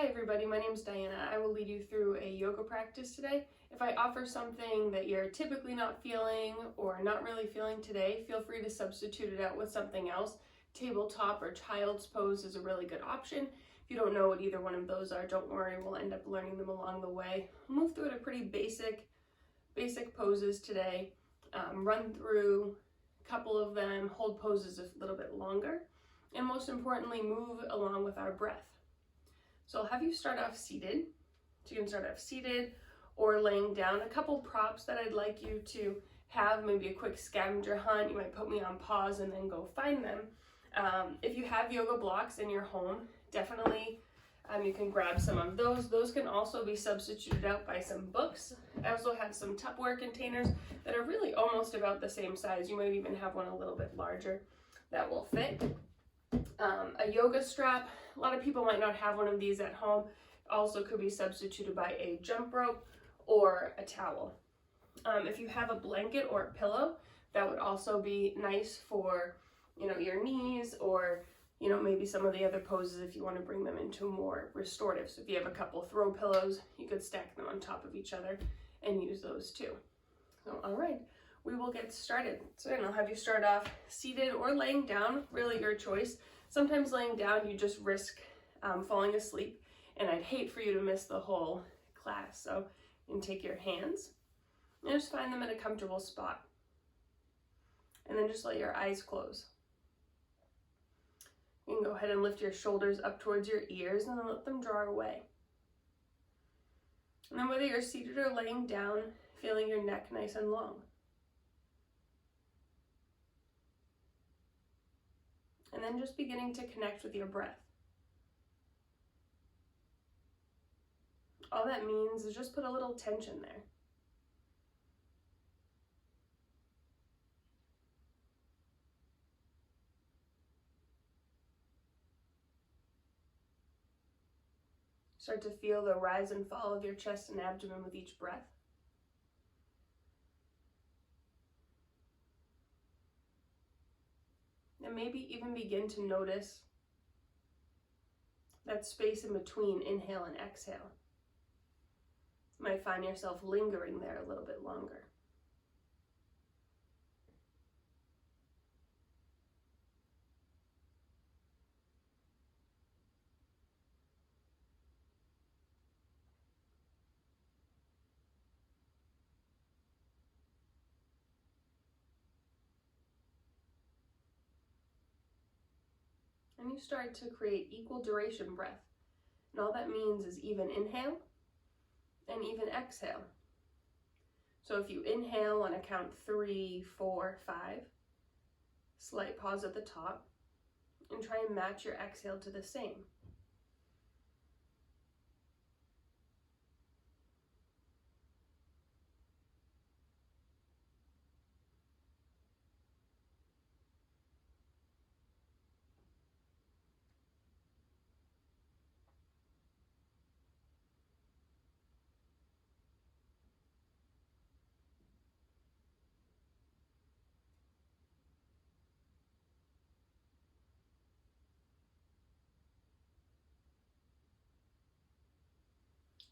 Hi everybody, my name is Diana. I will lead you through a yoga practice today. If I offer something that you're typically not feeling or not really feeling today, feel free to substitute it out with something else. Tabletop or child's pose is a really good option. If you don't know what either one of those are, don't worry, we'll end up learning them along the way. We'll move through it at pretty basic poses today. Run through a couple of them, hold poses a little bit longer, and most importantly, move along with our breath. So I'll have you start off seated. So you can start off seated or laying down. A couple props that I'd like you to have, maybe a quick scavenger hunt. You might put me on pause and then go find them. If you have yoga blocks in your home, definitely you can grab some of those. Those can also be substituted out by some books. I also have some Tupperware containers that are really almost about the same size. You might even have one a little bit larger that will fit. A yoga strap. A lot of people might not have one of these at home. Also could be substituted by a jump rope or a towel. If you have a blanket or a pillow, that would also be nice for, your knees, or, maybe some of the other poses if you want to bring them into more restorative. So if you have a couple throw pillows, you could stack them on top of each other and use those too. So, all right, we will get started. So I'll have you start off seated or laying down, really your choice. Sometimes laying down, you just risk falling asleep, and I'd hate for you to miss the whole class. So you can take your hands and just find them in a comfortable spot. And then just let your eyes close. You can go ahead and lift your shoulders up towards your ears and then let them draw away. And then whether you're seated or laying down, feeling your neck nice and long. And then just beginning to connect with your breath. All that means is just put a little tension there. Start to feel the rise and fall of your chest and abdomen with each breath. And maybe even begin to notice that space in between inhale and exhale. You might find yourself lingering there a little bit longer. And you start to create equal duration breath. And all that means is even inhale and even exhale. So if you inhale on a count 3, 4, 5, slight pause at the top, and try and match your exhale to the same.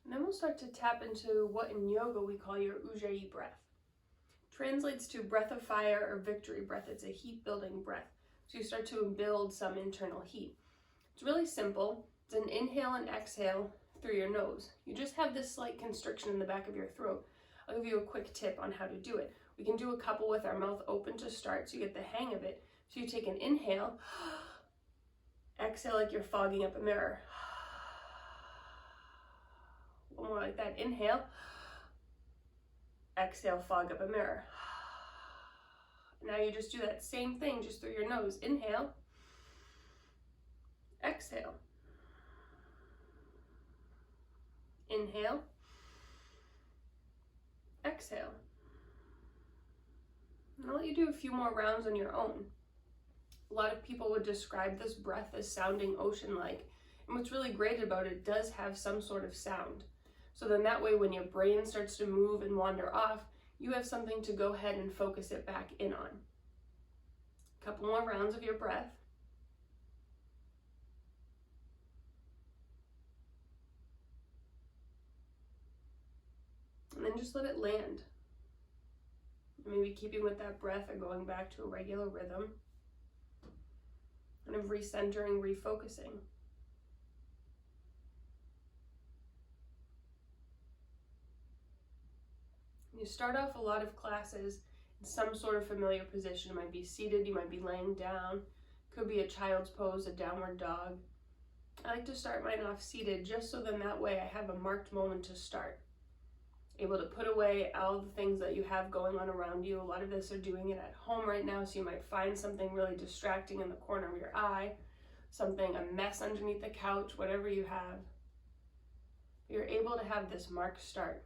And then we'll start to tap into what in yoga we call your Ujjayi breath. Translates to breath of fire or victory breath. It's a heat building breath. So you start to build some internal heat. It's really simple. It's an inhale and exhale through your nose. You just have this slight constriction in the back of your throat. I'll give you a quick tip on how to do it. We can do a couple with our mouth open to start so you get the hang of it. So you take an inhale, exhale like you're fogging up a mirror. One more like that. Inhale, exhale, fog up a mirror. Now you just do that same thing just through your nose. Inhale, exhale. Inhale, exhale. And I'll let you do a few more rounds on your own. A lot of people would describe this breath as sounding ocean-like. And what's really great about it does have some sort of sound. So then that way when your brain starts to move and wander off, you have something to go ahead and focus it back in on. A couple more rounds of your breath. And just let it land. Maybe keeping with that breath or going back to a regular rhythm. Kind of recentering, refocusing. You start off a lot of classes in some sort of familiar position. It might be seated, you might be laying down. Could be a child's pose, a downward dog. I like to start mine off seated just so then that way I have a marked moment to start. Able to put away all the things that you have going on around you. A lot of us are doing it at home right now, so you might find something really distracting in the corner of your eye, something, a mess underneath the couch, whatever you have. You're able to have this marked start.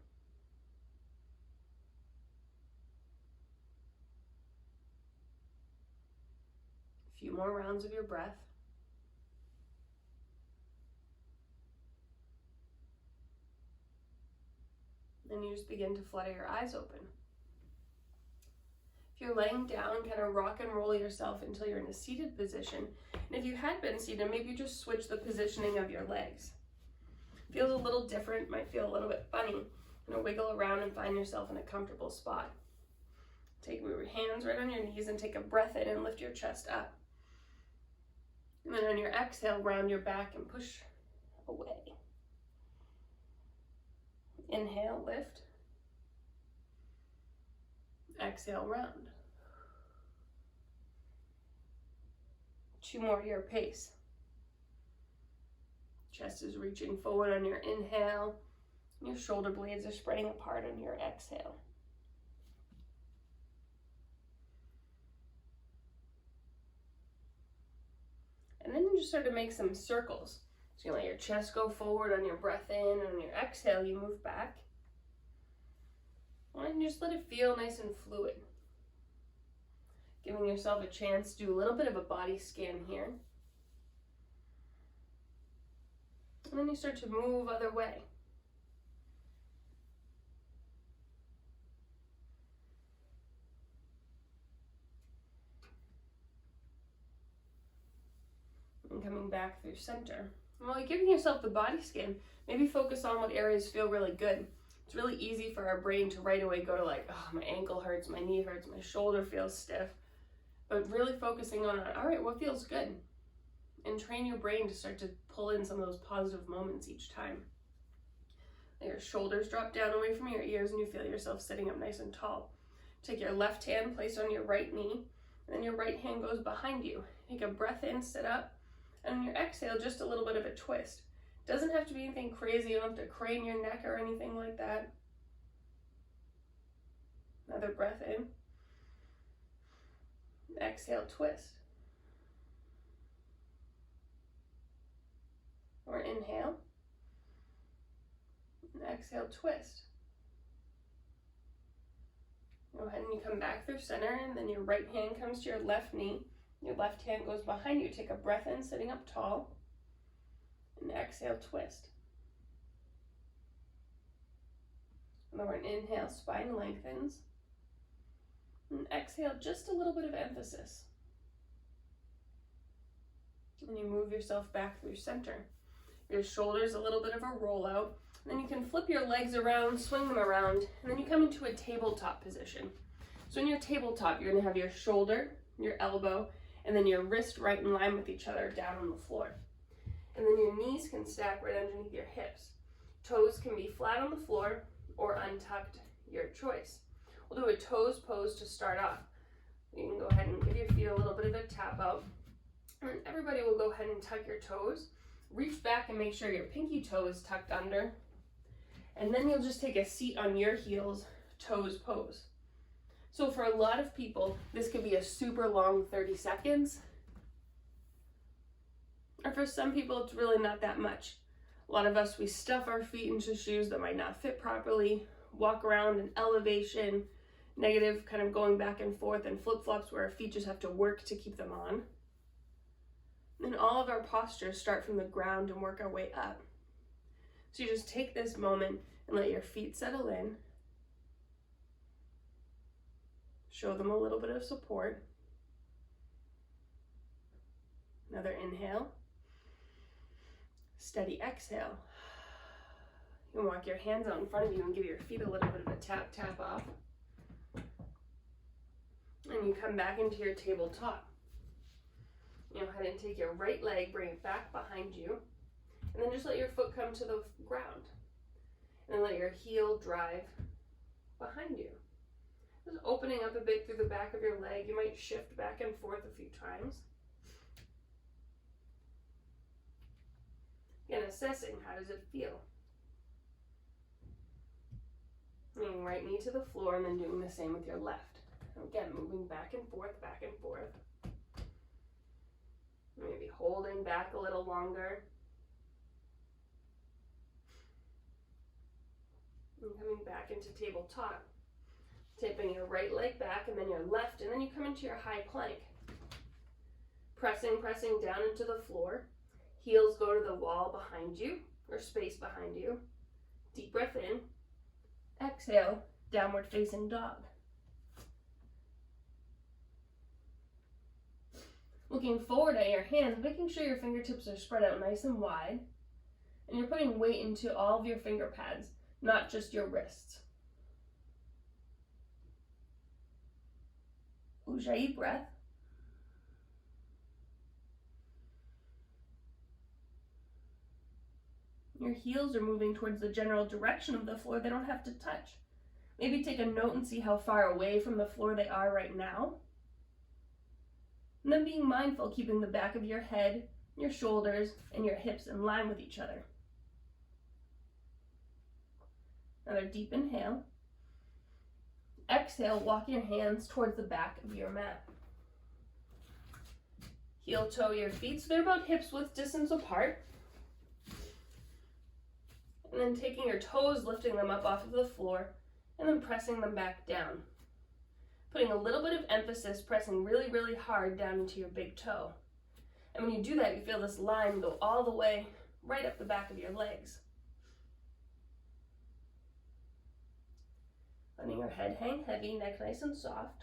A few more rounds of your breath. Then you just begin to flutter your eyes open. If you're laying down, kind of rock and roll yourself until you're in a seated position. And if you had been seated, maybe just switch the positioning of your legs. Feels a little different, might feel a little bit funny. Wiggle around and find yourself in a comfortable spot. Take your hands right on your knees and take a breath in and lift your chest up. And then on your exhale, round your back and push away. Inhale, lift. Exhale, round. 2 more at your pace. Chest is reaching forward on your inhale. Your shoulder blades are spreading apart on your exhale. And then you just start to make some circles. So you let your chest go forward on your breath in, and on your exhale, you move back. And just let it feel nice and fluid. Giving yourself a chance to do a little bit of a body scan here. And then you start to move other way. And coming back through center. And while you're giving yourself the body scan, maybe focus on what areas feel really good. It's really easy for our brain to right away go to like, oh, my ankle hurts, my knee hurts, my shoulder feels stiff. But really focusing on, all right, what feels good? And train your brain to start to pull in some of those positive moments each time. Let your shoulders drop down away from your ears and you feel yourself sitting up nice and tall. Take your left hand, place on your right knee, and then your right hand goes behind you. Take a breath in, sit up, and on your exhale, just a little bit of a twist. Doesn't have to be anything crazy. You don't have to crane your neck or anything like that. Another breath in. Exhale, twist. Or inhale. And exhale, twist. Go ahead and you come back through center, and then your right hand comes to your left knee. Your left hand goes behind you. Take a breath in, sitting up tall. And exhale, twist. Lower and inhale, spine lengthens. And exhale, just a little bit of emphasis. And you move yourself back through center. Your shoulders a little bit of a rollout. Then you can flip your legs around, swing them around, and then you come into a tabletop position. So in your tabletop, you're gonna have your shoulder, your elbow, and then your wrist right in line with each other down on the floor. And then your knees can stack right underneath your hips. Toes can be flat on the floor or untucked, your choice. We'll do a toes pose to start off. You can go ahead and give your feet a little bit of a tap out. And everybody will go ahead and tuck your toes. Reach back and make sure your pinky toe is tucked under. And then you'll just take a seat on your heels, toes pose. So for a lot of people, this could be a super long 30 seconds. Or for some people, it's really not that much. A lot of us, we stuff our feet into shoes that might not fit properly, walk around in elevation, negative, kind of going back and forth, and flip-flops where our feet just have to work to keep them on. And all of our postures start from the ground and work our way up. So you just take this moment and let your feet settle in. Show them a little bit of support. Another inhale. Steady exhale. You can walk your hands out in front of you and give your feet a little bit of a tap, tap off. And you come back into your tabletop. You know, head and take your right leg, bring it back behind you, and then just let your foot come to the ground. And then let your heel drive behind you. Just opening up a bit through the back of your leg. You might shift back and forth a few times. And assessing, how does it feel? Bringing right knee to the floor and then doing the same with your left. Again, moving back and forth, back and forth. Maybe holding back a little longer. And coming back into tabletop. Tipping your right leg back and then your left, and then you come into your high plank. Pressing down into the floor. Heels go to the wall behind you, or space behind you. Deep breath in. Exhale, downward facing dog. Looking forward at your hands, making sure your fingertips are spread out nice and wide. And you're putting weight into all of your finger pads, not just your wrists. Ujjayi breath. Your heels are moving towards the general direction of the floor. They don't have to touch. Maybe take a note and see how far away from the floor they are right now. And then being mindful, keeping the back of your head, your shoulders, and your hips in line with each other. Another deep inhale. Exhale, walk your hands towards the back of your mat. Heel toe your feet so they're about hips width distance apart. And then taking your toes, lifting them up off of the floor, and then pressing them back down. Putting a little bit of emphasis, pressing really, really hard down into your big toe. And when you do that, you feel this line go all the way right up the back of your legs. Letting your head hang heavy, neck nice and soft.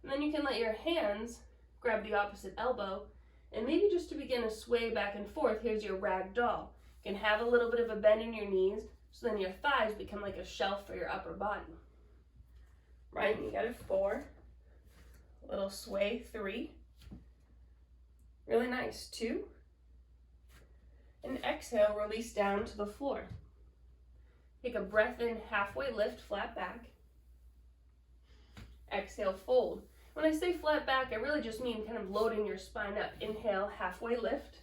And then you can let your hands grab the opposite elbow, and maybe just to begin to sway back and forth, here's your rag doll. You can have a little bit of a bend in your knees, so then your thighs become like a shelf for your upper body. Right, you got it 4. A little sway, 3. Really nice, 2. And exhale, release down to the floor. Take a breath in, halfway lift, flat back. Exhale, fold. When I say flat back, I really just mean kind of loading your spine up. Inhale, halfway lift.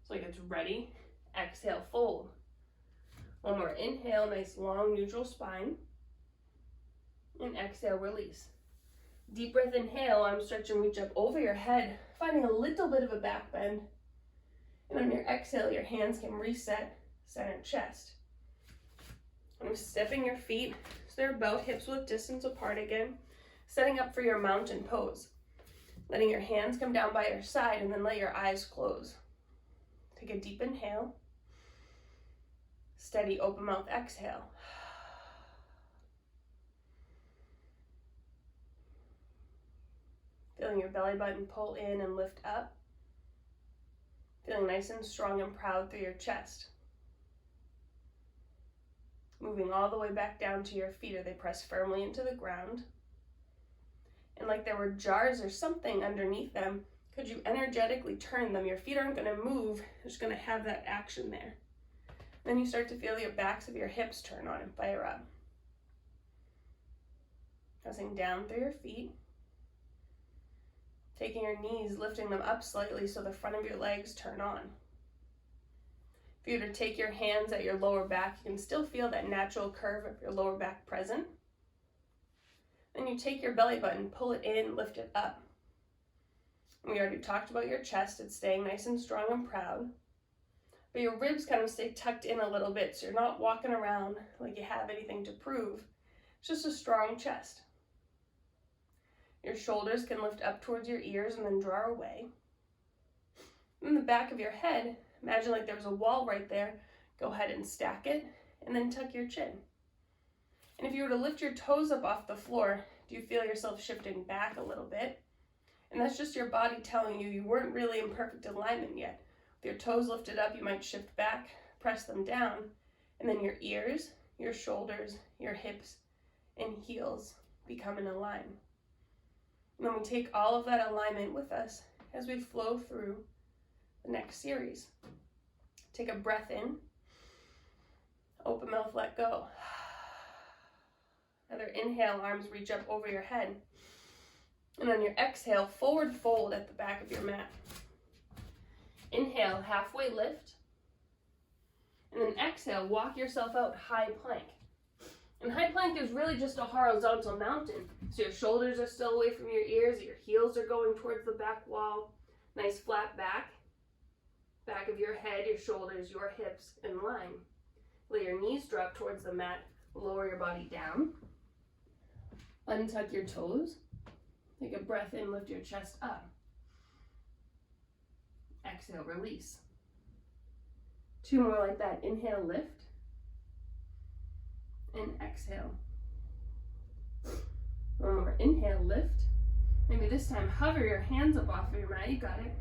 It's like it's ready. Exhale, fold. One more inhale, nice long neutral spine. And exhale, release. Deep breath, inhale, arms stretch and reach up over your head, finding a little bit of a back bend. And on your exhale, your hands can reset, center chest. And I'm stepping your feet so they're about hips width distance apart again, setting up for your mountain pose. Letting your hands come down by your side and then let your eyes close. Take a deep inhale. Steady open mouth exhale. Feeling your belly button pull in and lift up. Feeling nice and strong and proud through your chest. Moving all the way back down to your feet, or they press firmly into the ground. And like there were jars or something underneath them, could you energetically turn them? Your feet aren't going to move, they're just going to have that action there. Then you start to feel your backs of your hips turn on and fire up. Pressing down through your feet. Taking your knees, lifting them up slightly so the front of your legs turn on. If you were to take your hands at your lower back, you can still feel that natural curve of your lower back present. Then you take your belly button, pull it in, lift it up. We already talked about your chest. It's staying nice and strong and proud. But your ribs kind of stay tucked in a little bit, so you're not walking around like you have anything to prove. It's just a strong chest. Your shoulders can lift up towards your ears and then draw away. In the back of your head, imagine like there was a wall right there. Go ahead and stack it, and then tuck your chin. And if you were to lift your toes up off the floor, do you feel yourself shifting back a little bit? And that's just your body telling you weren't really in perfect alignment yet. With your toes lifted up, you might shift back, press them down, And then your ears, your shoulders, your hips, and heels become in a line. And then we take all of that alignment with us as we flow through the next series. Take a breath in, open mouth, let go. Another inhale, arms reach up over your head. And on your exhale, forward fold at the back of your mat. Inhale, halfway lift. And then exhale, walk yourself out, high plank. In high plank, there's really just a horizontal mountain. So your shoulders are still away from your ears, your heels are going towards the back wall. Nice flat back. Back of your head, your shoulders, your hips in line. Let your knees drop towards the mat, lower your body down. Untuck your toes. Take a breath in, lift your chest up. Exhale, release. 2 more like that. Inhale, lift. And exhale. 1 more. Inhale, lift. Maybe this time hover your hands up off of your mat. You got it.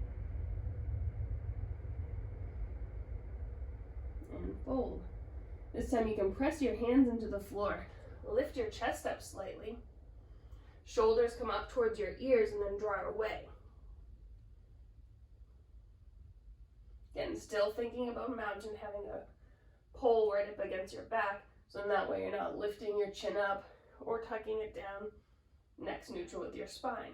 And fold. This time you can press your hands into the floor. Lift your chest up slightly. Shoulders come up towards your ears and then draw away. Again, still thinking about a mountain, having a pole right up against your back, so in that way you're not lifting your chin up or tucking it down. Neck's neutral with your spine.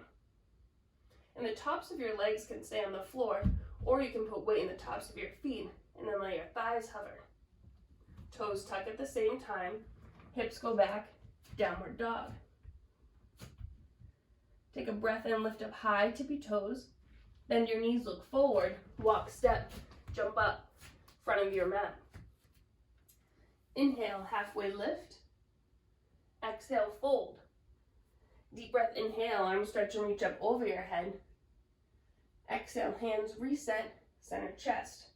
And the tops of your legs can stay on the floor, or you can put weight in the tops of your feet and then let your thighs hover. Toes tuck at the same time, hips go back, downward dog. Take a breath in, lift up high, tippy toes. Bend your knees, look forward, walk, step, jump up, front of your mat. Inhale, halfway lift. Exhale, fold. Deep breath, inhale, arms stretch and reach up over your head. Exhale, hands reset, center chest.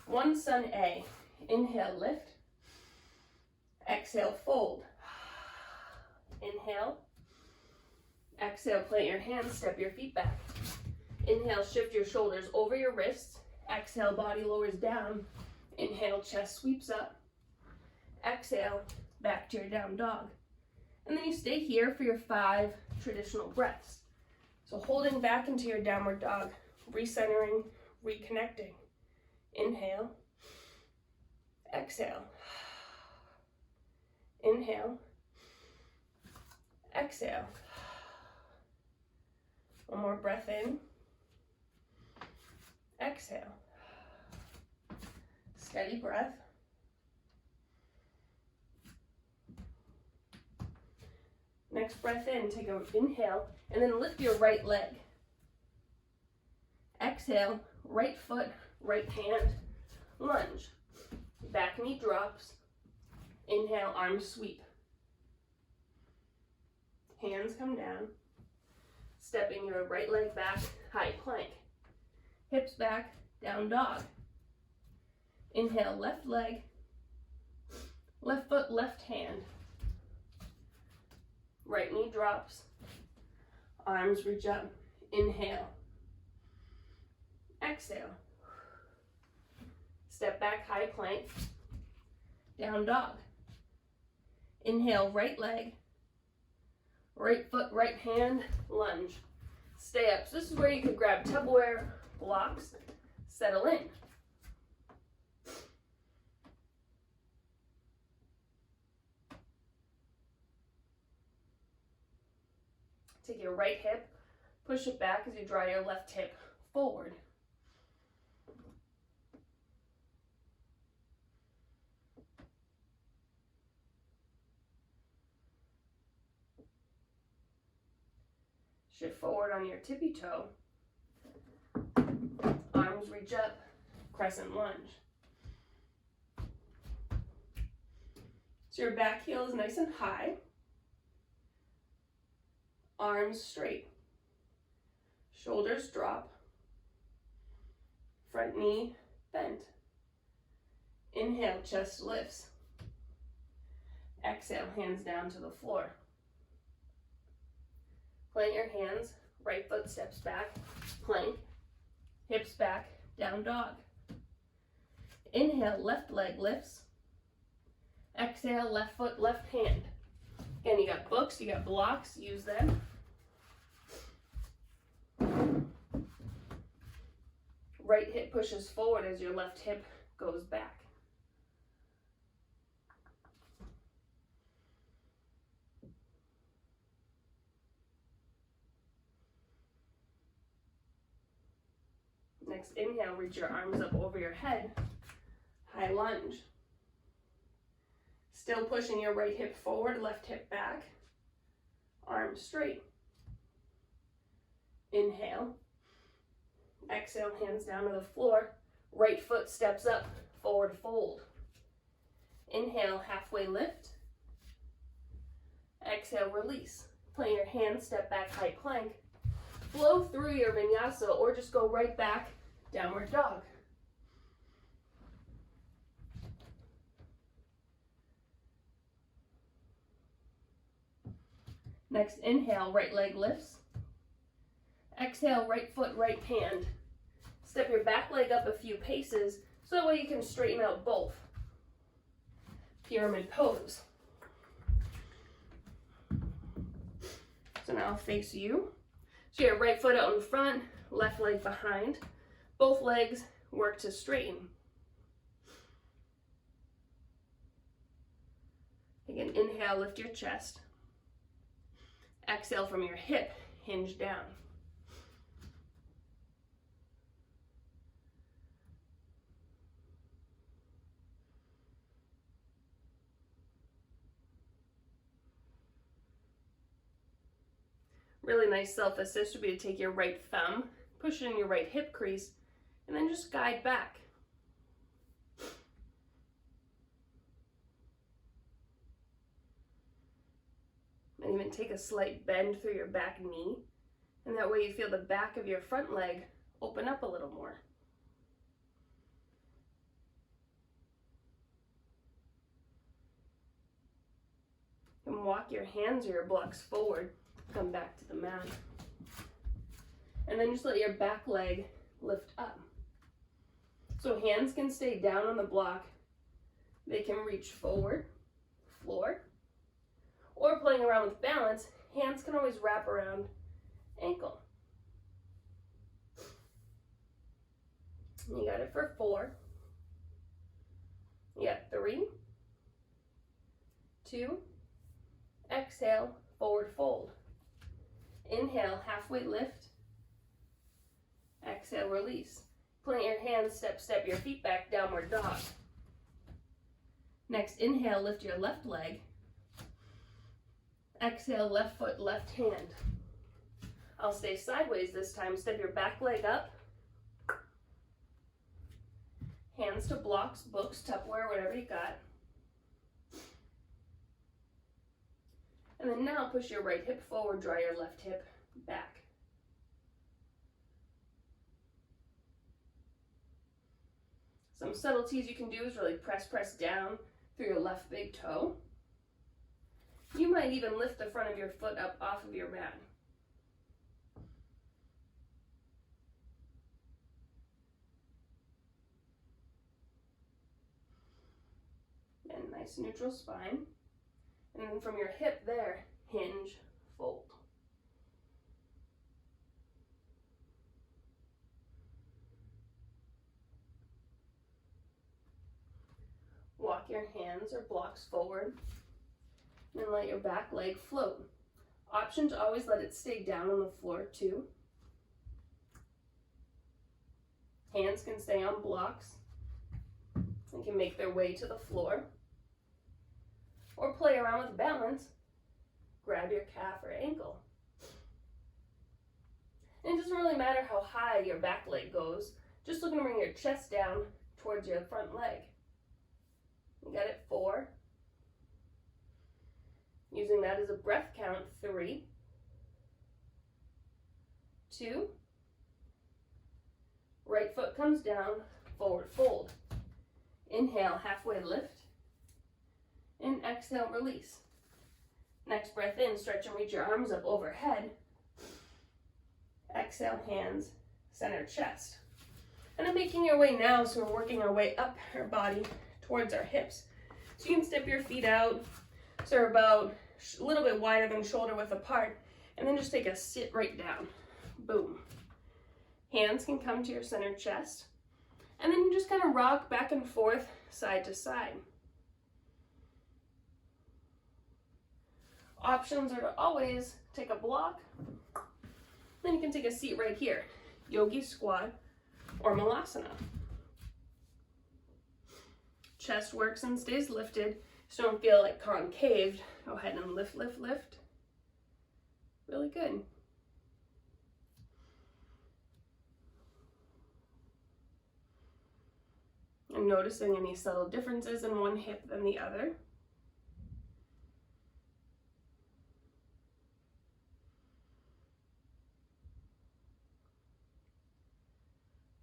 One sun A. Inhale, lift. Exhale, fold. Inhale. Exhale, plant your hands, step your feet back. Inhale, shift your shoulders over your wrists. Exhale, body lowers down. Inhale, chest sweeps up. Exhale, back to your down dog. And then you stay here for your 5 traditional breaths. So holding back into your downward dog, recentering, reconnecting. Inhale. Exhale. Inhale. Exhale. 1 more breath in. Exhale. Steady breath. Next breath in, take an inhale, and then lift your right leg. Exhale, right foot, right hand, lunge. Back knee drops. Inhale, arms sweep. Hands come down. Stepping your right leg back, high plank. Hips back, down dog. Inhale, left leg, left foot, left hand. Right knee drops. Arms reach up. Inhale. Exhale. Step back, high plank. Down dog. Inhale, right leg. Right foot, right hand, lunge. Stay up. So this is where you could grab Tupperware blocks, settle in. Take your right hip, push it back as you draw your left hip forward. Shift forward on your tippy toe. Arms reach up, crescent lunge. So your back heel is nice and high. Arms straight. Shoulders drop. Front knee bent. Inhale, chest lifts. Exhale, hands down to the floor. Plant your hands, right foot steps back, plank, hips back, down dog. Inhale, left leg lifts. Exhale, left foot, left hand. Again, you got books, you got blocks, use them. Right hip pushes forward as your left hip goes back. Next inhale, reach your arms up over your head, high lunge. Still pushing your right hip forward, left hip back, arms straight. Inhale. Exhale, hands down to the floor. Right foot steps up, forward fold. Inhale, halfway lift. Exhale, release. Plant your hands, step back, high plank. Flow through your vinyasa or just go right back, downward dog. Next inhale, right leg lifts. Exhale, right foot, right hand. Step your back leg up a few paces so that way you can straighten out both. Pyramid pose. So now face you. So your right foot out in front, left leg behind. Both legs work to straighten. Again, inhale, lift your chest. Exhale from your hip, hinge down. Really nice self-assist would be to take your right thumb, push it in your right hip crease, and then just guide back. And even take a slight bend through your back knee, and that way you feel the back of your front leg open up a little more. And walk your hands or your blocks forward. Come back to the mat. And then just let your back leg lift up. So hands can stay down on the block. They can reach forward, floor. Or playing around with balance, hands can always wrap around ankle. You got it for 4. You got 3, 2, exhale, forward fold. Inhale, halfway lift. Exhale, release. Plant your hands, step your feet back, downward dog. Next, inhale, lift your left leg. Exhale, left foot, left hand. I'll stay sideways this time. Step your back leg up. Hands to blocks, books, Tupperware, whatever you got. And then now push your right hip forward, draw your left hip back. Some subtleties you can do is really press down through your left big toe. You might even lift the front of your foot up off of your mat. And nice neutral spine. And then from your hip there, hinge, fold. Walk your hands or blocks forward. And let your back leg float. Option to always let it stay down on the floor too. Hands can stay on blocks and can make their way to the floor. Or play around with balance. Grab your calf or ankle. And it doesn't really matter how high your back leg goes. Just looking to bring your chest down towards your front leg. You got it, 4. Using that as a breath count, 3, 2. Right foot comes down, forward fold. Inhale, halfway lift. And exhale, release. Next breath in, stretch and reach your arms up overhead. Exhale, hands, center chest. And then making your way now, so we're working our way up our body towards our hips. So you can step your feet out so they're about a little bit wider than shoulder width apart, and then just take a sit right down. Boom. Hands can come to your center chest, and then you just kind of rock back and forth, side to side. Options are to always take a block, then you can take a seat right here, yogi squat or malasana. Chest works and stays lifted, so don't feel like concaved. Go ahead and lift, lift, lift. Really good. I'm noticing any subtle differences in one hip than the other.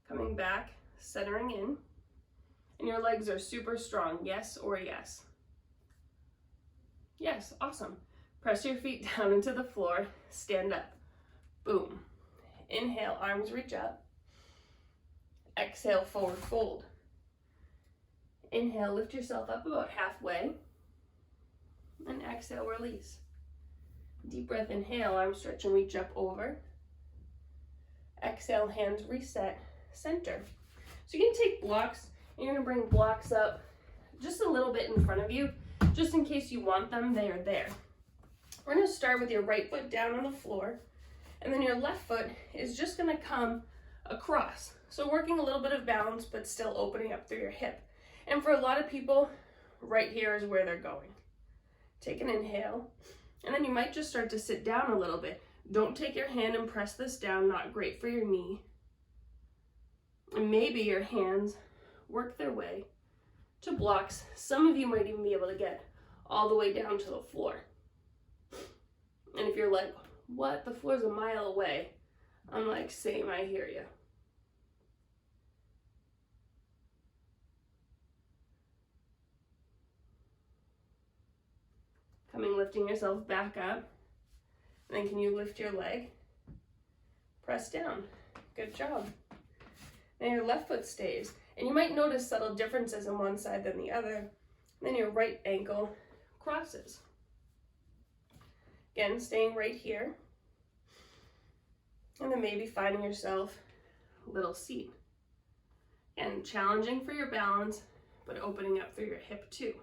Coming back, centering in, and your legs are super strong, yes or yes? Yes, awesome. Press your feet down into the floor, stand up, boom. Inhale, arms reach up. Exhale, forward fold. Inhale, lift yourself up about halfway, and exhale, release. Deep breath, inhale, arms stretch and reach up over. Exhale, hands reset, center. So you can take blocks, and you're gonna bring blocks up just a little bit in front of you, just in case you want them, they are there. We're gonna start with your right foot down on the floor, and then your left foot is just gonna come across. So working a little bit of balance, but still opening up through your hip. And for a lot of people, right here is where they're going. Take an inhale, and then you might just start to sit down a little bit. Don't take your hand and press this down, not great for your knee. And maybe your hands work their way to blocks. Some of you might even be able to get all the way down to the floor. And if you're like, what, the floor's a mile away, I'm like, same, I hear you. Coming, lifting yourself back up. And then can you lift your leg? Press down. Good job. Now your left foot stays. And you might notice subtle differences on one side than the other. Then your right ankle crosses. Again, staying right here. And then maybe finding yourself a little seat. And challenging for your balance, but opening up through your hip too.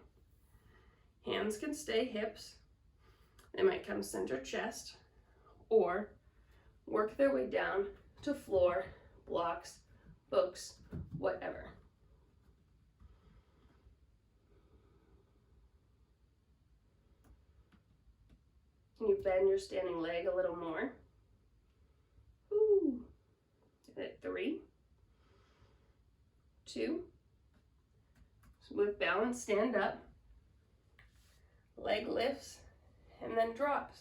Hands can stay hips. They might come center chest, or work their way down to floor, blocks, books, whatever. Can you bend your standing leg a little more? Ooh. At 3, 2. So with balance, stand up. Leg lifts and then drops.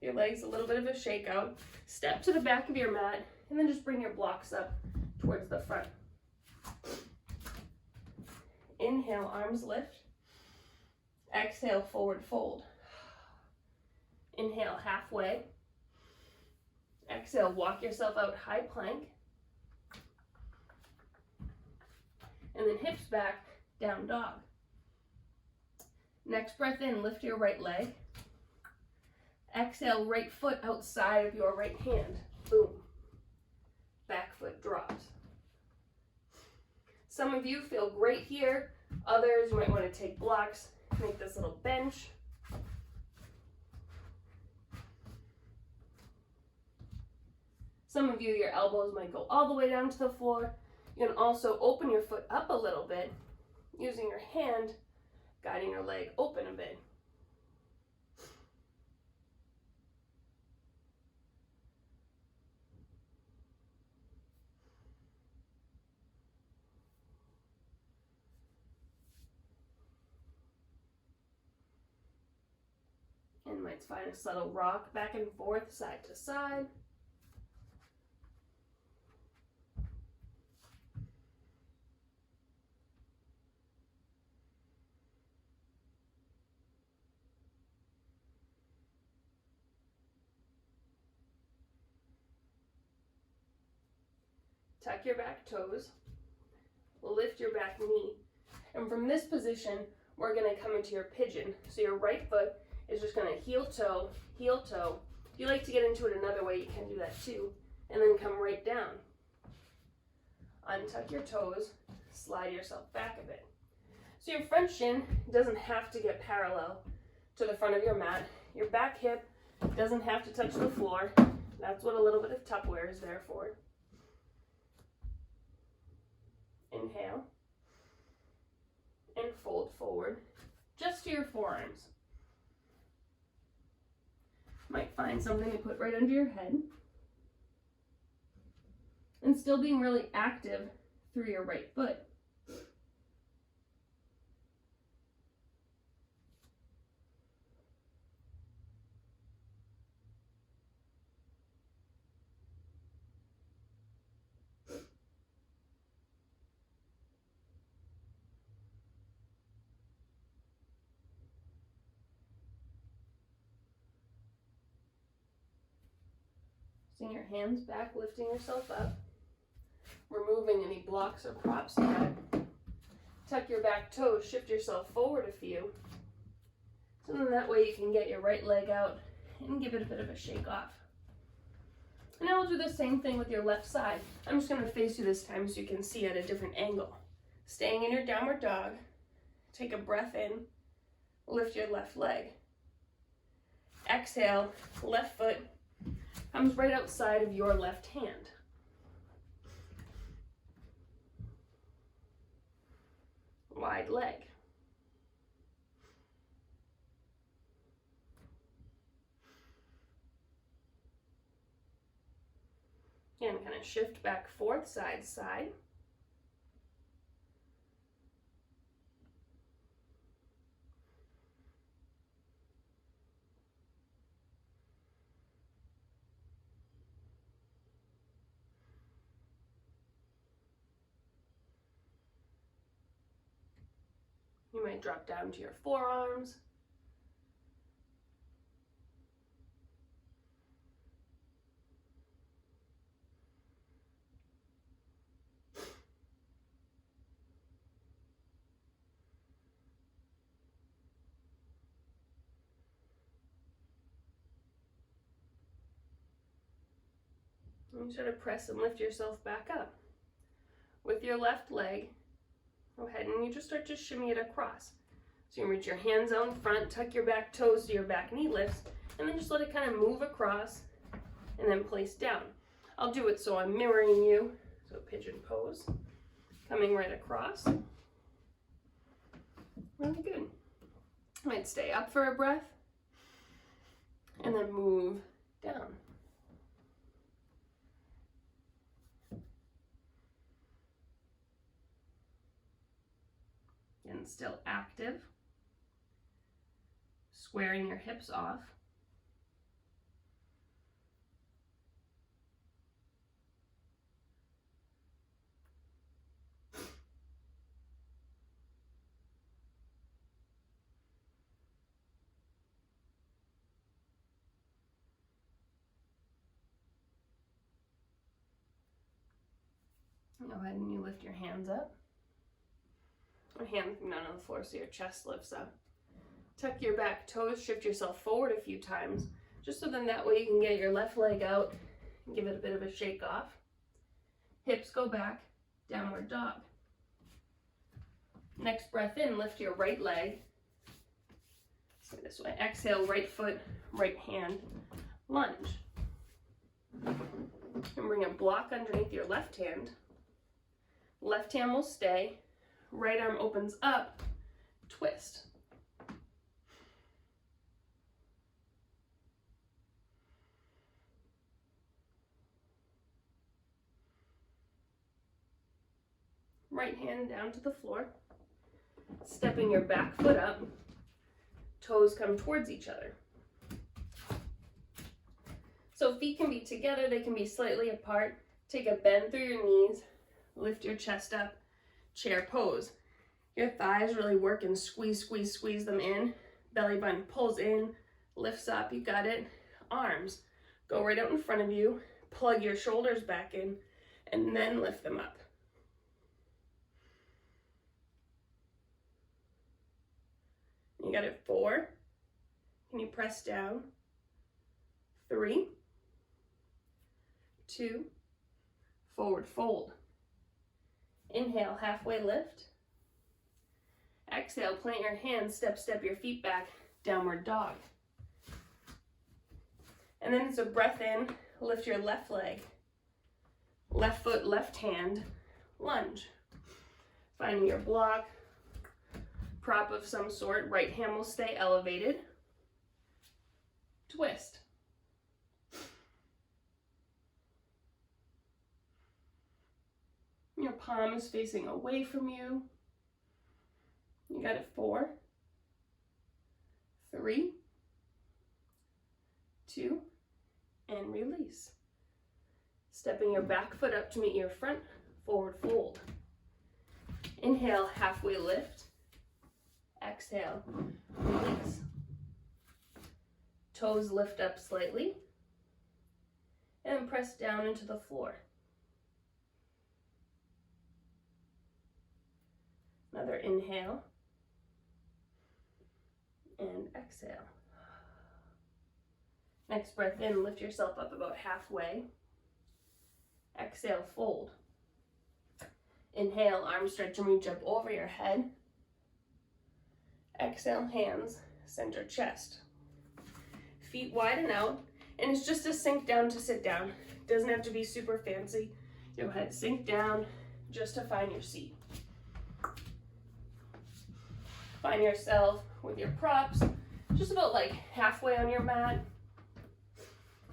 Your legs a little bit of a shakeout. Step to the back of your mat and then just bring your blocks up towards the front. Inhale, arms lift. Exhale, forward fold. Inhale, halfway. Exhale, walk yourself out, high plank. And then hips back, down dog. Next breath in, lift your right leg. Exhale, right foot outside of your right hand. Boom. Back foot drops. Some of you feel great here. Others, you might want to take blocks, make this little bench. Some of you, your elbows might go all the way down to the floor. You can also open your foot up a little bit using your hand, guiding your leg open a bit. And might find a subtle rock back and forth, side to side. Tuck your back toes, lift your back knee, and from this position, we're gonna come into your pigeon. So your right foot is just gonna heel toe, heel toe. If you like to get into it another way, you can do that too. And then come right down. Untuck your toes, slide yourself back a bit. So your front shin doesn't have to get parallel to the front of your mat. Your back hip doesn't have to touch the floor. That's what a little bit of Tupperware is there for. Inhale and fold forward just to your forearms. Might find something to put right under your head. And still being really active through your right foot. Sing your hands back, lifting yourself up. Removing any blocks or props you had. Tuck your back toes, shift yourself forward a few. So then that way you can get your right leg out and give it a bit of a shake off. And now we'll do the same thing with your left side. I'm just going to face you this time so you can see at a different angle. Staying in your downward dog, take a breath in, lift your left leg. Exhale, left foot comes right outside of your left hand. Wide leg. Again, kind of shift back forth, side to side. You might drop down to your forearms. And try to press and lift yourself back up. With your left leg, go ahead and you just start to shimmy it across. So you reach your hands out in front, tuck your back toes to your back knee lifts, and then just let it kind of move across and then place down. I'll do it so I'm mirroring you. So pigeon pose, coming right across. Really good. Might stay up for a breath and then move down. And still active, squaring your hips off. Go ahead and you lift your hands up. Hands come down on the floor so your chest lifts up. Tuck your back toes, shift yourself forward a few times, just so then that way you can get your left leg out and give it a bit of a shake off. Hips go back, downward dog. Next breath in, lift your right leg. So this way. Exhale, right foot, right hand, lunge. And bring a block underneath your left hand. Left hand will stay. Right arm opens up, twist. Right hand down to the floor. Stepping your back foot up, toes come towards each other. So feet can be together, they can be slightly apart. Take a bend through your knees, lift your chest up. Chair pose. Your thighs really work and squeeze, squeeze, squeeze them in. Belly button pulls in, lifts up, you got it. Arms go right out in front of you, plug your shoulders back in, and then lift them up. You got it. 4. Can you press down? 3, 2, forward fold. Inhale, halfway lift. Exhale, plant your hands, step your feet back, downward dog. And then it's a breath in, lift your left leg. Left foot, left hand, lunge. Finding your block, prop of some sort, right hand will stay elevated. Twist. Your palm is facing away from you. You got it. 4, 3, 2, and release. Stepping your back foot up to meet your front, forward fold. Inhale, halfway lift. Exhale, release. Toes lift up slightly. And press down into the floor. Another inhale. And exhale. Next breath in, lift yourself up about halfway. Exhale, fold. Inhale, arm stretch and reach up over your head. Exhale, hands, center chest. Feet widen out, and it's just a sink down to sit down. Doesn't have to be super fancy. Go ahead, sink down just to find your seat. Find yourself with your props just about like halfway on your mat,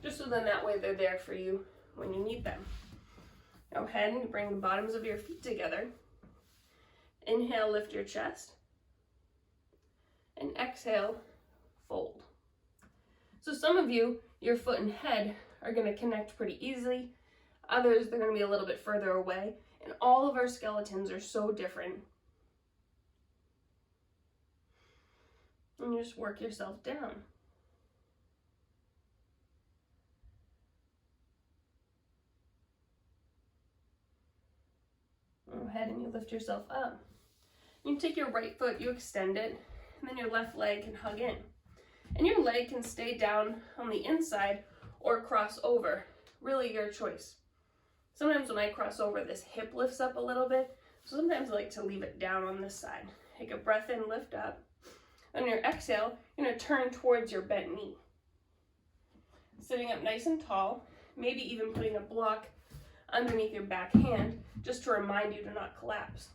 just so then that way they're there for you when you need them. Go ahead and bring the bottoms of your feet together. Inhale, lift your chest. And exhale, fold. So some of you, your foot and head are going to connect pretty easily. Others, they're going to be a little bit further away. And all of our skeletons are so different. And you just work yourself down. Go ahead and you lift yourself up. You take your right foot, you extend it, and then your left leg can hug in. And your leg can stay down on the inside or cross over. Really your choice. Sometimes when I cross over, this hip lifts up a little bit. So sometimes I like to leave it down on this side. Take a breath in, lift up. On your exhale, you're going to turn towards your bent knee. Sitting up nice and tall, maybe even putting a block underneath your back hand just to remind you to not collapse.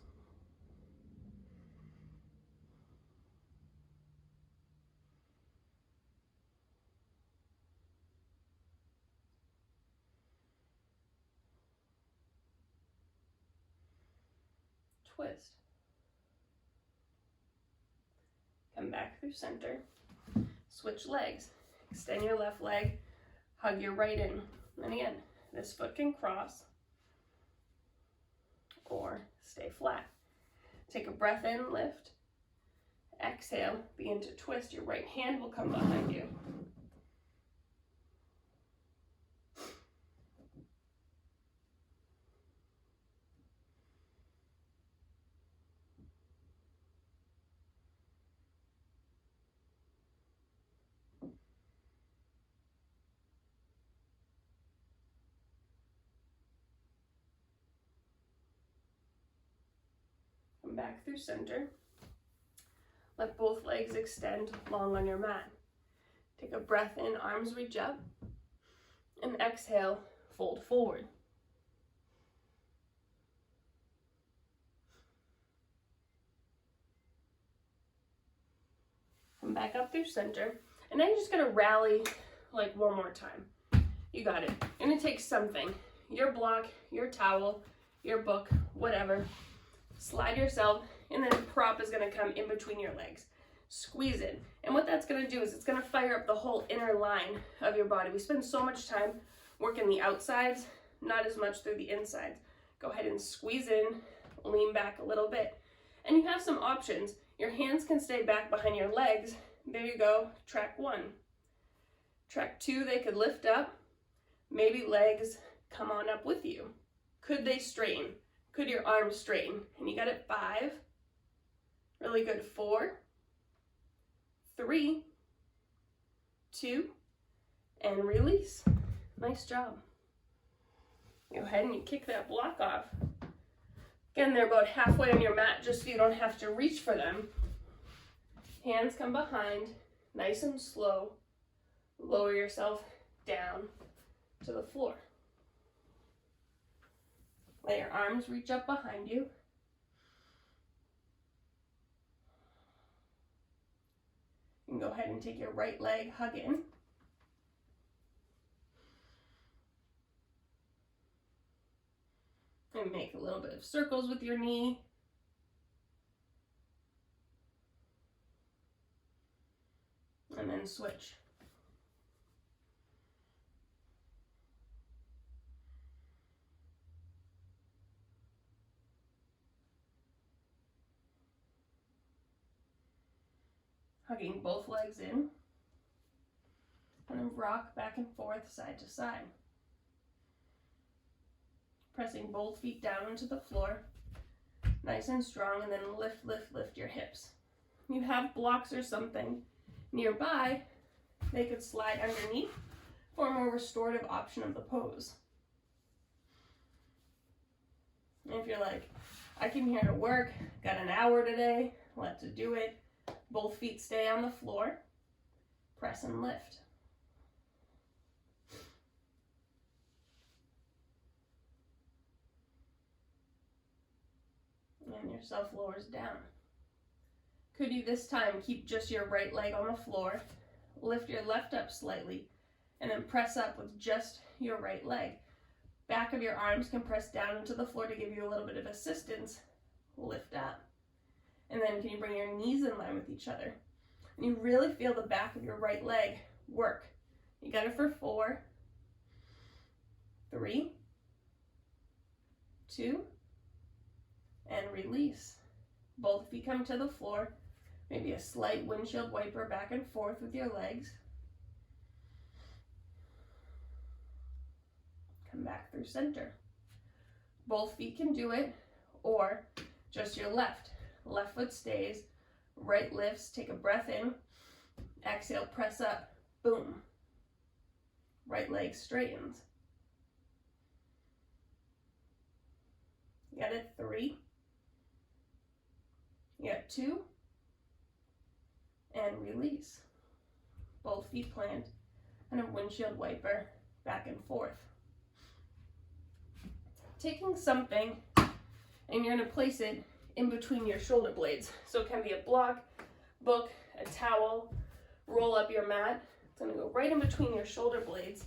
Twist. Come back through center. Switch legs. Extend your left leg. Hug your right in. And again, this foot can cross or stay flat. Take a breath in, lift. Exhale, begin to twist. Your right hand will come behind you. Back through center. Let both legs extend long on your mat. Take a breath in, arms reach up, and exhale, fold forward. Come back up through center, and now you're just gonna rally like one more time. You got it. You're gonna take something, your block, your towel, your book, whatever. Slide yourself, and then the prop is going to come in between your legs. Squeeze it. And what that's going to do is it's going to fire up the whole inner line of your body. We spend so much time working the outsides, not as much through the insides. Go ahead and squeeze in, lean back a little bit. And you have some options. Your hands can stay back behind your legs. There you go, track 1. Track 2, they could lift up. Maybe legs come on up with you. Could they straighten? Could your arms straighten? And you got it. 5. Really good. 4, 3, 2, and release. Nice job. Go ahead and you kick that block off. Again, they're about halfway on your mat just so you don't have to reach for them. Hands come behind, nice and slow. Lower yourself down to the floor. Let your arms reach up behind you. You can go ahead and take your right leg, hug in. And make a little bit of circles with your knee. And then switch. Hugging both legs in. And then rock back and forth, side to side. Pressing both feet down into the floor, nice and strong, and then lift, lift, lift your hips. You have blocks or something nearby, they could slide underneath for a more restorative option of the pose. And if you're like, I came here to work, got an hour today, let's do it. Both feet stay on the floor, press and lift. And yourself lowers down. Could you this time keep just your right leg on the floor, lift your left up slightly, and then press up with just your right leg. Back of your arms can press down into the floor to give you a little bit of assistance. Lift up. And then can you bring your knees in line with each other? And you really feel the back of your right leg work. You got it for 4, 3, 2, and release. Both feet come to the floor. Maybe a slight windshield wiper back and forth with your legs. Come back through center. Both feet can do it, or just your left. Left foot stays, right lifts, take a breath in, exhale, press up, boom. Right leg straightens. You got it, 3. You got 2, and release. Both feet plant, and a windshield wiper back and forth. Taking something, and you're gonna place it in between your shoulder blades. So it can be a block, book, a towel, roll up your mat. It's gonna go right in between your shoulder blades.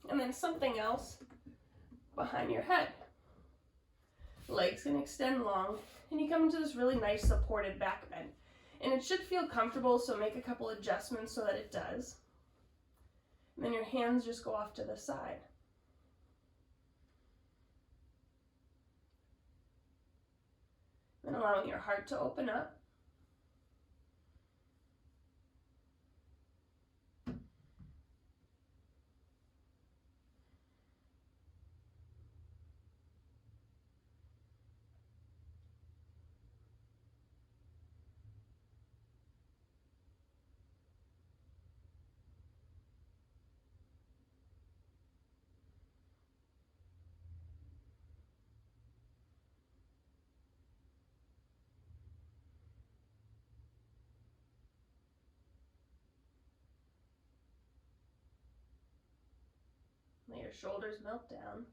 And then something else behind your head. Legs can extend long, and you come into this really nice supported back bend. And it should feel comfortable, so make a couple adjustments so that it does. And then your hands just go off to the side. And allowing your heart to open up. Let your shoulders melt down,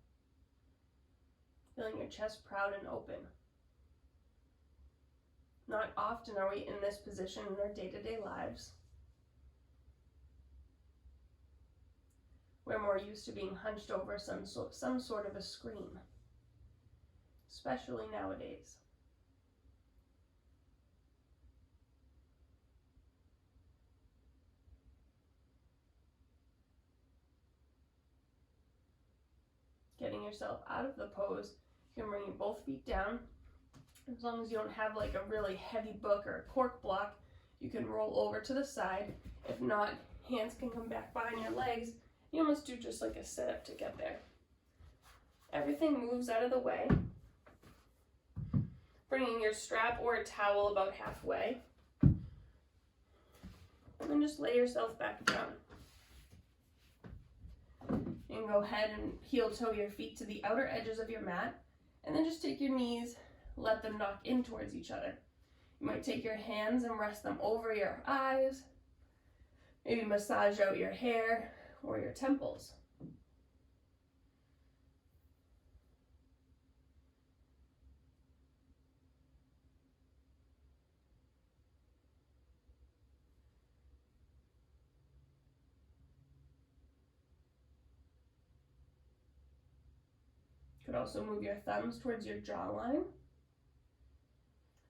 feeling your chest proud and open. Not often are we in this position in our day-to-day lives. We're more used to being hunched over some sort of a screen, especially nowadays. Getting yourself out of the pose, you can bring your both feet down. As long as you don't have like a really heavy book or a cork block, you can roll over to the side. If not, hands can come back behind your legs. You almost do just like a sit-up to get there. Everything moves out of the way. Bringing your strap or a towel about halfway. And then just lay yourself back down. You can go ahead and heel toe your feet to the outer edges of your mat, and then just take your knees, let them knock in towards each other. You might take your hands and rest them over your eyes, maybe massage out your hair or your temples. You could also move your thumbs towards your jawline.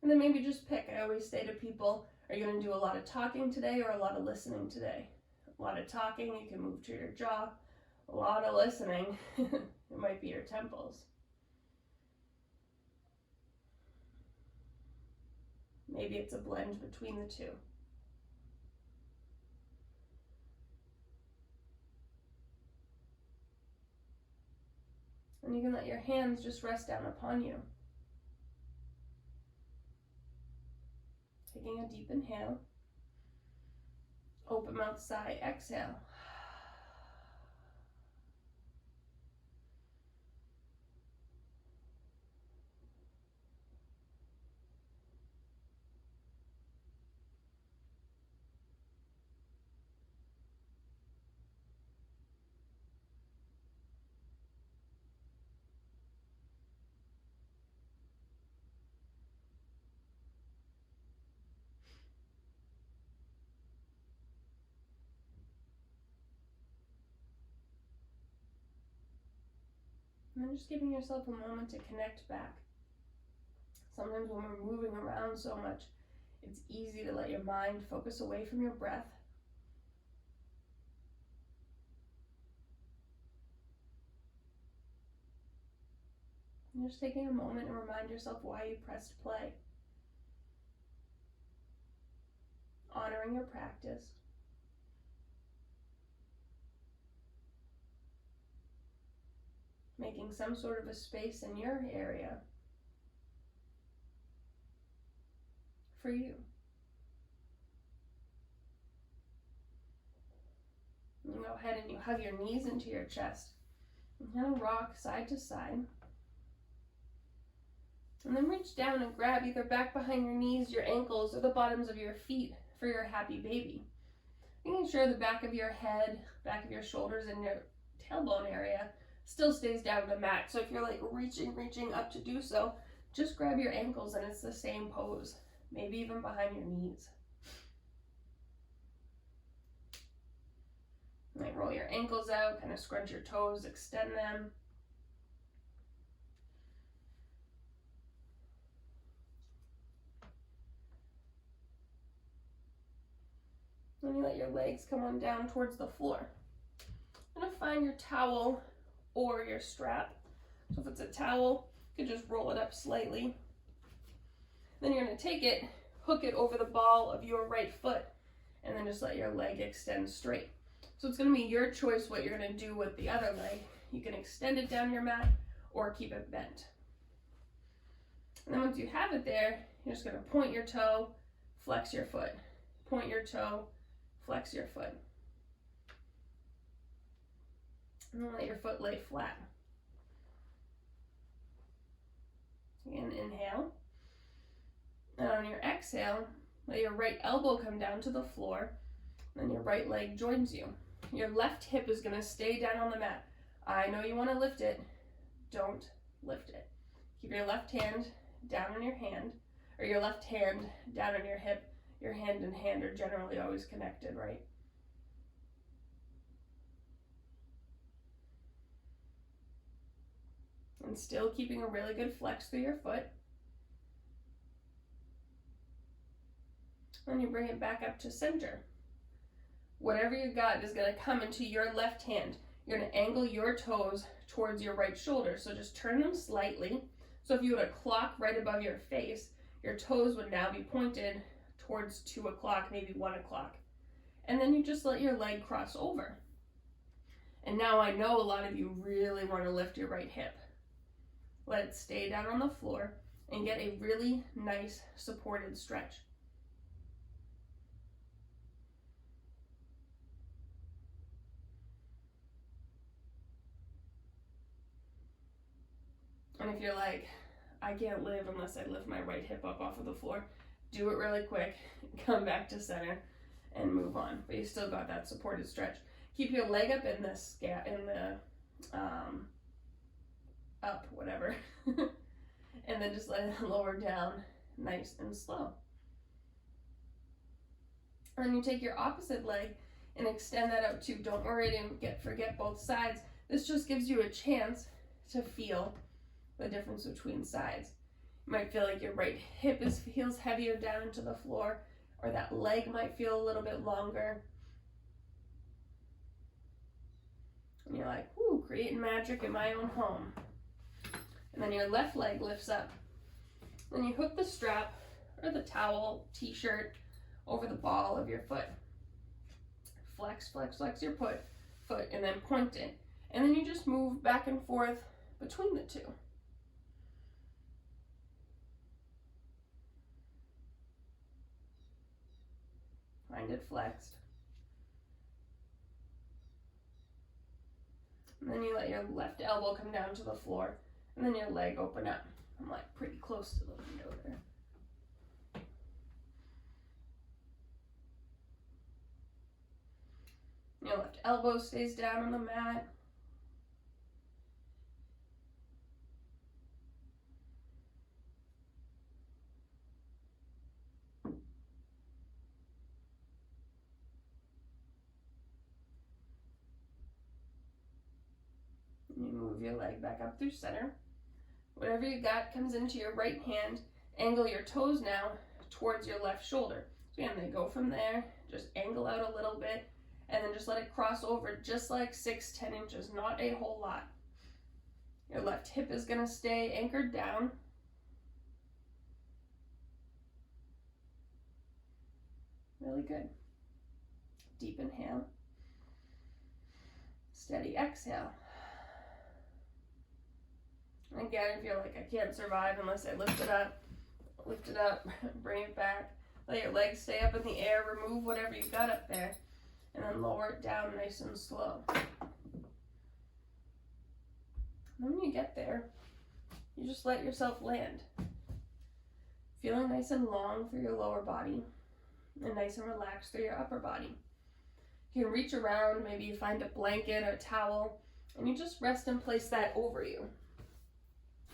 And then maybe just pick. I always say to people, are you going to do a lot of talking today or a lot of listening today? A lot of talking, you can move to your jaw. A lot of listening, it might be your temples. Maybe it's a blend between the two. And you can let your hands just rest down upon you. Taking a deep inhale. Open mouth sigh, exhale. And then just giving yourself a moment to connect back. Sometimes when we're moving around so much, it's easy to let your mind focus away from your breath. And just taking a moment and remind yourself why you pressed play. Honoring your practice. Making some sort of a space in your area for you. And go ahead and you hug your knees into your chest. And kind of rock side to side. And then reach down and grab either back behind your knees, your ankles, or the bottoms of your feet for your happy baby. Making sure the back of your head, back of your shoulders, and your tailbone area still stays down the mat. So if you're like reaching up to do so, just grab your ankles and it's the same pose, maybe even behind your knees. You might roll your ankles out, kind of scrunch your toes, extend them. Then you let your legs come on down towards the floor. You're gonna find your towel or your strap. So if it's a towel, you can just roll it up slightly. Then you're gonna take it, hook it over the ball of your right foot, and then just let your leg extend straight. So it's gonna be your choice what you're gonna do with the other leg. You can extend it down your mat or keep it bent. And then once you have it there, you're just gonna point your toe, flex your foot. Point your toe, flex your foot. And then let your foot lay flat. Again, inhale. And on your exhale, let your right elbow come down to the floor. Then your right leg joins you. Your left hip is going to stay down on the mat. I know you want to lift it. Don't lift it. Keep your left hand down on your hand, or your left hand down on your hip. Your hand and hand are generally always connected, right? And still keeping a really good flex through your foot. Then you bring it back up to center. Whatever you got is going to come into your left hand. You're going to angle your toes towards your right shoulder. So just turn them slightly. So if you had a clock right above your face, your toes would now be pointed towards 2 o'clock, maybe 1 o'clock. And then you just let your leg cross over. And now I know a lot of you really want to lift your right hip. Let it stay down on the floor and get a really nice supported stretch. And if you're like, I can't live unless I lift my right hip up off of the floor, do it really quick, come back to center, and move on. But you still got that supported stretch. Keep your leg up in this up, whatever. And then just let it lower down nice and slow. And then you take your opposite leg and extend that out too. Don't worry to forget both sides. This just gives you a chance to feel the difference between sides. You might feel like your right hip feels heavier down to the floor, or that leg might feel a little bit longer. And you're like, whoo, creating magic in my own home. And then your left leg lifts up. Then you hook the strap or the towel, t-shirt over the ball of your foot. Flex, flex, flex your foot, and then point it. And then you just move back and forth between the two. Find it flexed. And then you let your left elbow come down to the floor, and then your leg open up. I'm like pretty close to the window there. Your left elbow stays down on the mat. And you move your leg back up through center. Whatever you got comes into your right hand. Angle your toes now towards your left shoulder. So again, they go from there, just angle out a little bit, and then just let it cross over just like 6-10 inches, not a whole lot. Your left hip is gonna stay anchored down. Really good. Deep inhale. Steady exhale. And again, if you're like, I can't survive unless I lift it up, bring it back. Let your legs stay up in the air, remove whatever you got up there, and then lower it down nice and slow. And then when you get there, you just let yourself land. Feeling nice and long through your lower body, and nice and relaxed through your upper body. You can reach around, maybe you find a blanket or a towel, and you just rest and place that over you.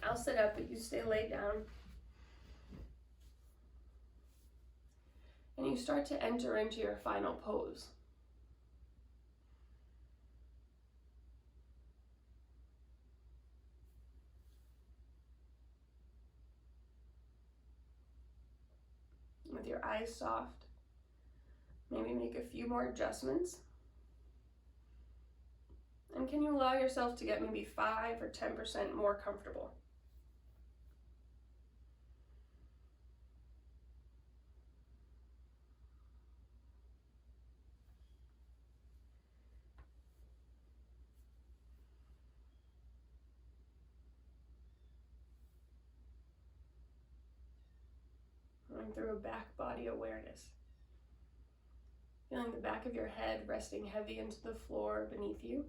I'll sit up, but you stay laid down. And you start to enter into your final pose. With your eyes soft, maybe make a few more adjustments. And can you allow yourself to get maybe 5 or 10% more comfortable? Going through a back body awareness. Feeling the back of your head resting heavy into the floor beneath you.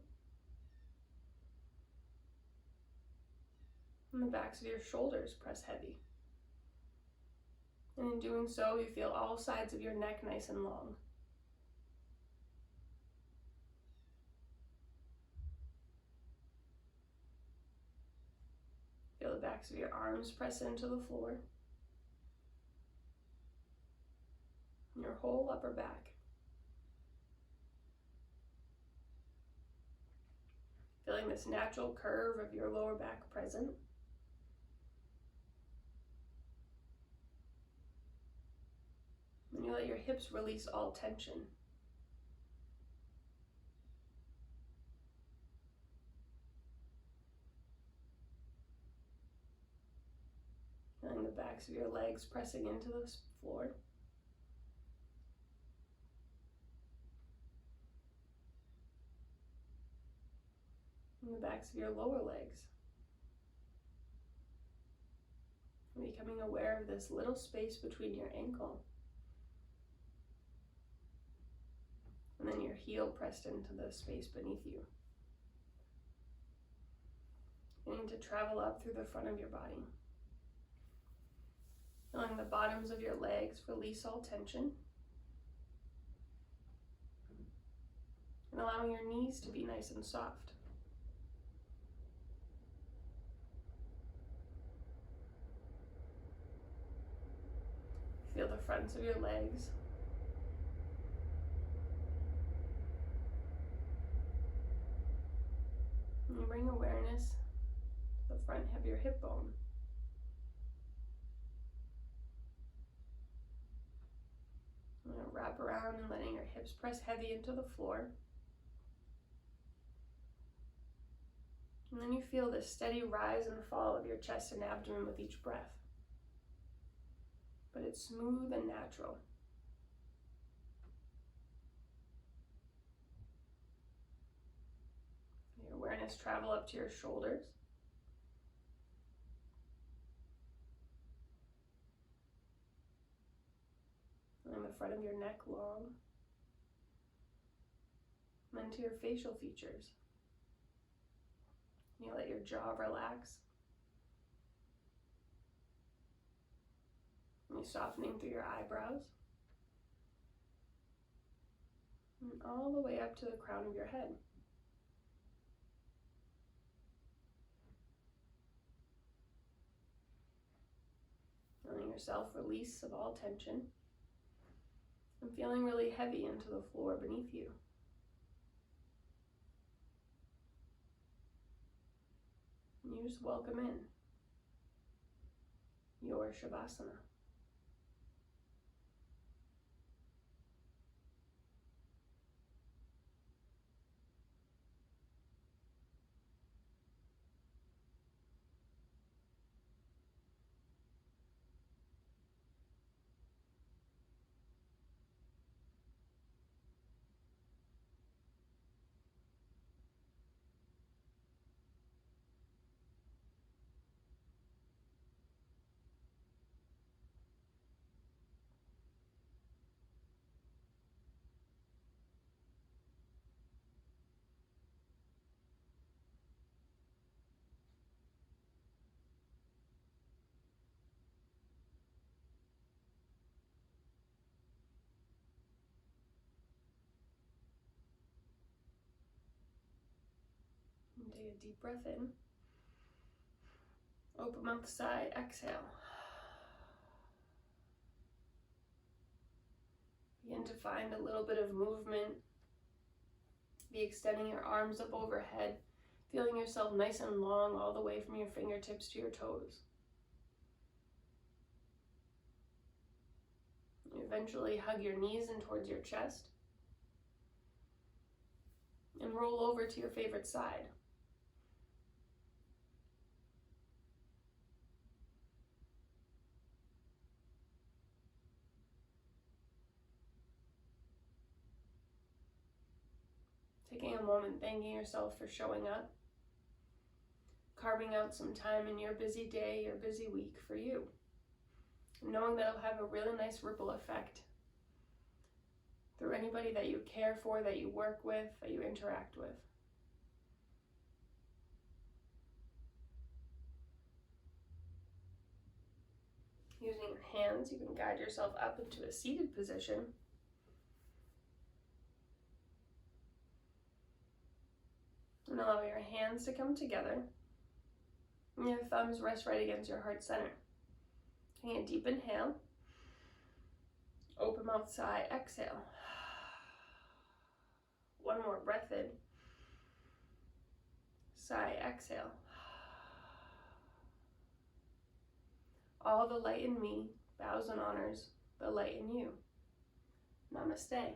And the backs of your shoulders press heavy. And in doing so, you feel all sides of your neck nice and long. Feel the backs of your arms press into the floor. And your whole upper back. Feeling this natural curve of your lower back present. And you let your hips release all tension. Feeling the backs of your legs pressing into the floor. And the backs of your lower legs. And becoming aware of this little space between your ankle. And then your heel pressed into the space beneath you. beginning to travel up through the front of your body. Feeling the bottoms of your legs release all tension. And allowing your knees to be nice and soft. Feel the fronts of your legs. And you bring awareness to the front of your hip bone. I'm going to wrap around and letting your hips press heavy into the floor. And then you feel this steady rise and fall of your chest and abdomen with each breath. But it's smooth and natural. Your awareness travel up to your shoulders. And the front of your neck long. And then to your facial features. You let your jaw relax. And you're softening through your eyebrows. And all the way up to the crown of your head. Feeling yourself release of all tension. And feeling really heavy into the floor beneath you. And you just welcome in your Shavasana. And take a deep breath in. Open mouth, sigh, exhale. Begin to find a little bit of movement. Be extending your arms up overhead, feeling yourself nice and long all the way from your fingertips to your toes. You eventually hug your knees in towards your chest and roll over to your favorite side. Taking a moment, thanking yourself for showing up, carving out some time in your busy day, your busy week for you, knowing that it'll have a really nice ripple effect through anybody that you care for, that you work with, that you interact with. Using your hands, you can guide yourself up into a seated position. And allow your hands to come together. And your thumbs rest right against your heart center. Taking a deep inhale. Open mouth, sigh, exhale. One more breath in. Sigh, exhale. All the light in me bows and honors the light in you. Namaste.